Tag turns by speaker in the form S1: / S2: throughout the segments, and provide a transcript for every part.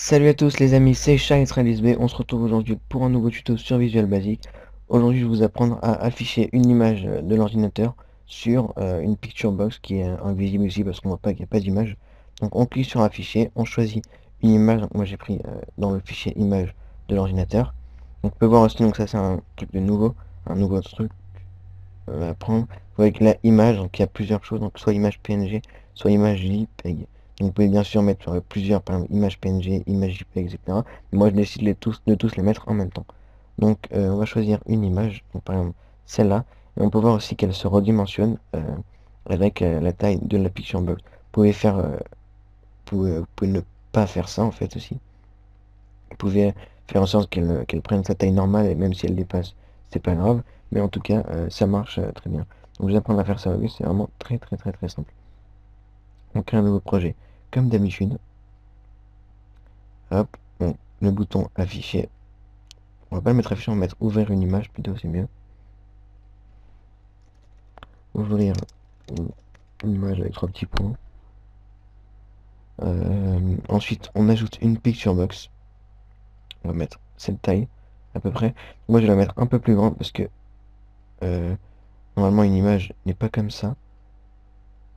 S1: Salut à tous les amis, c'est CharlesB. On se retrouve aujourd'hui pour un nouveau tuto sur Visual Basic. Aujourd'hui je vais vous apprendre à afficher une image de l'ordinateur sur une picture box qui est invisible ici parce qu'on voit pas qu'il n'y a pas d'image. Donc on clique sur afficher, on choisit une image. Donc moi j'ai pris dans le fichier image de l'ordinateur. Donc on peut voir aussi, donc ça c'est un truc de nouveau, un nouveau truc à prendre. Vous voyez que la image, donc il y a plusieurs choses, donc soit image PNG, soit image JPEG. Donc vous pouvez bien sûr mettre plusieurs, par exemple image PNG, image JPEG, etc. Mais moi je décide de tous les mettre en même temps. Donc on va choisir une image, donc par exemple celle-là, et on peut voir aussi qu'elle se redimensionne avec la taille de la picture box. Vous pouvez faire, vous pouvez ne pas faire ça en fait aussi. Vous pouvez faire en sorte qu'elle prenne sa taille normale et même si elle dépasse, c'est pas grave. Mais en tout cas, ça marche très bien. Donc je vais apprendre à faire ça aujourd'hui, c'est vraiment très simple. On crée un nouveau projet comme d'habitude. Hop, bon, le bouton afficher. On va pas le mettre afficher, on va mettre ouvrir une image plutôt, c'est mieux. Ouvrir une image avec 3 petits points. Ensuite, on ajoute une picture box. On va mettre cette taille à peu près. Moi, je vais la mettre un peu plus grande parce que normalement une image n'est pas comme ça.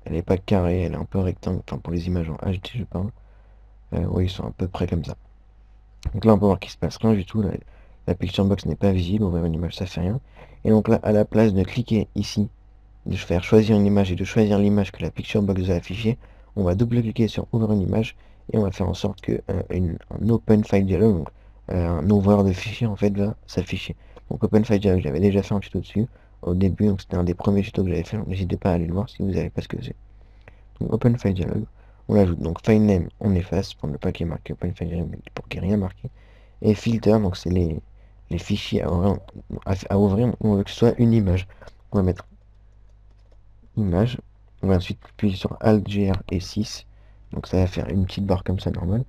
S1: Elle n'est pas carrée, elle est un peu rectangle. Enfin, pour les images en HD, je parle. Oui, ils sont à peu près comme ça. Donc là, on peut voir qu'il se passe rien du tout. La picture box n'est pas visible. Ouvrir une image, ça fait rien. Et donc là, à la place de cliquer ici, de faire choisir une image et de choisir l'image que la picture box va afficher, on va double-cliquer sur ouvrir une image et on va faire en sorte que un Open File Dialog, donc un ouvreur de fichier en fait, va s'afficher. Donc Open File Dialog, j'avais déjà fait un tuto dessus au début, donc c'était un des premiers tutos que j'avais fait. N'hésitez pas à aller le voir si vous savez pas ce que c'est. Donc Open File Dialog, on l'ajoute. Donc File Name, on efface pour ne pas qu'il y ait marqué Open File Dialog, pour qu'il n'y ait rien marqué. Et Filter, donc c'est les fichiers à ouvrir, on veut que ce soit une image. On va mettre image. On va ensuite appuyer sur Alt, GR et 6. Donc ça va faire une petite barre comme ça normale.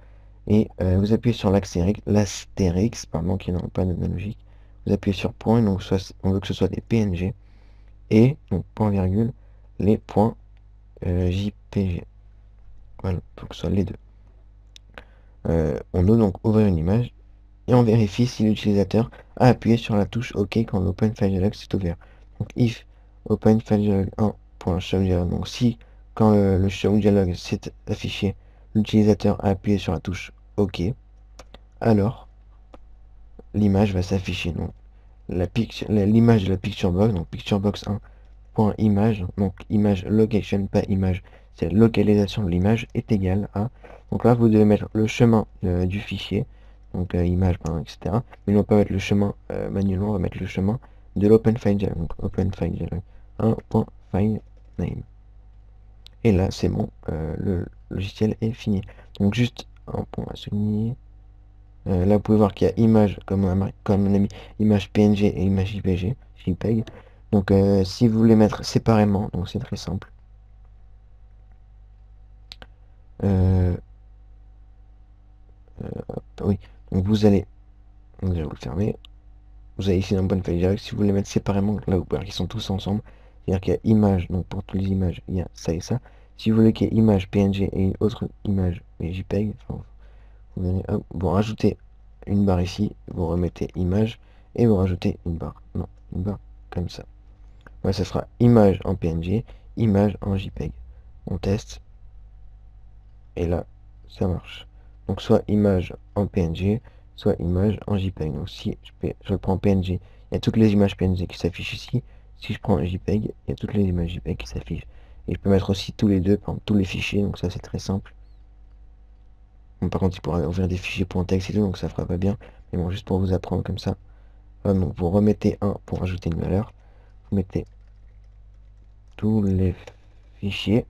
S1: Et vous appuyez sur l'astérix, pardon, qui n'est pas analogique. Vous appuyez sur point, donc on veut que ce soit des PNG. Et, donc point virgule, les points JPG. Voilà, il faut que ce soit les deux. On doit donc ouvrir une image et on vérifie si l'utilisateur a appuyé sur la touche OK quand l'Open File Dialog s'est ouvert. Donc if Open File Dialog 1.show dialog, donc si quand le show dialog s'est affiché, l'utilisateur a appuyé sur la touche OK, alors l'image va s'afficher. Donc l'image de la picture box, donc picture box 1.image, donc image location, pas image, c'est la localisation de l'image est égale à. Donc là vous devez mettre le chemin du fichier, donc image, etc. Mais on peut mettre le chemin manuellement, on va mettre le chemin de l'open file dialog, donc open file dialog 1.file name. Et là c'est bon, le logiciel est fini. Donc juste un point à souligner. Là vous pouvez voir qu'il y a image, comme on a mis image PNG et image JPEG. Donc si vous voulez mettre séparément, donc c'est très simple. Oui, donc vous allez vous le fermer. Vous avez ici un bon file direct. Si vous voulez mettre séparément, là vous pouvez voir qu'ils sont tous ensemble. C'est-à-dire qu'il y a image, donc pour toutes les images, il y a ça et ça. Si vous voulez qu'il y ait image PNG et une autre image mais JPEG, enfin, vous venez, hop, vous rajoutez une barre ici, vous remettez image et vous rajoutez une barre. Non, une barre comme ça. Ouais, ça sera image en PNG, image en JPEG. On teste. Et là, ça marche. Donc soit image en PNG, soit image en JPEG. Donc si je prends PNG, il y a toutes les images PNG qui s'affichent ici. Si je prends un JPEG, il y a toutes les images JPEG qui s'affichent. Et je peux mettre aussi tous les deux, par exemple, tous les fichiers, donc ça c'est très simple. Bon, par contre, il pourra ouvrir des fichiers .txt et tout, donc ça fera pas bien. Mais bon, juste pour vous apprendre comme ça. Donc vous remettez un pour rajouter une valeur. Vous mettez tous les fichiers.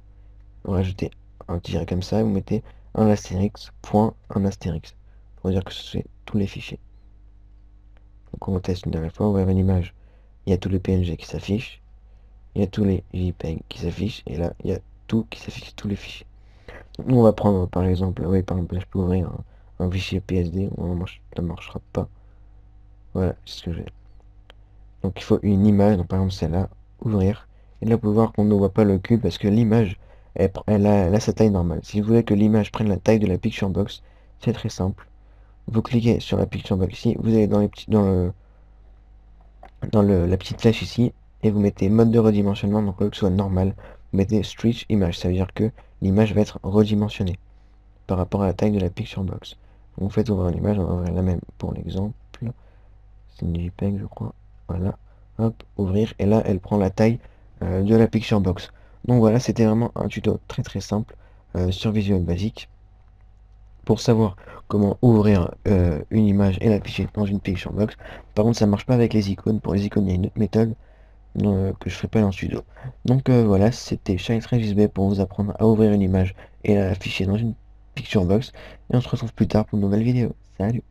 S1: Vous rajoutez un tiret comme ça, et vous mettez un astérix, point, un astérix, pour dire que c'est tous les fichiers. Donc on teste une dernière fois, on va voir une image, il y a tous les PNG qui s'affichent, il y a tous les JPEG qui s'affichent, et là, il y a tout qui s'affiche, tous les fichiers. Donc, nous, on va prendre, par exemple, oui, par exemple, là, je peux ouvrir un fichier PSD, ça ne marchera pas. Voilà, c'est ce que j'ai. Donc il faut une image, donc par exemple celle-là, ouvrir, et là, vous pouvez voir qu'on ne voit pas le cube, parce que l'image, elle a sa taille normale. Si vous voulez que l'image prenne la taille de la picture box, c'est très simple. Vous cliquez sur la picture box ici, vous allez dans les petits, la petite flèche ici, et vous mettez mode de redimensionnement, donc au lieu que ce soit normal, vous mettez stretch image, ça veut dire que l'image va être redimensionnée par rapport à la taille de la picture box. Donc vous faites ouvrir une image, on va ouvrir la même pour l'exemple, c'est une JPEG je crois, voilà, hop, ouvrir, et là elle prend la taille de la picture box. Donc voilà, c'était vraiment un tuto très très simple sur Visual Basic pour savoir comment ouvrir une image et l'afficher dans une picture box. Par contre, ça marche pas avec les icônes. Pour les icônes, il y a une autre méthode que je ferai pas dans le studio. Donc voilà, c'était ShineSB pour vous apprendre à ouvrir une image et à l'afficher dans une picture box. Et on se retrouve plus tard pour une nouvelle vidéo. Salut!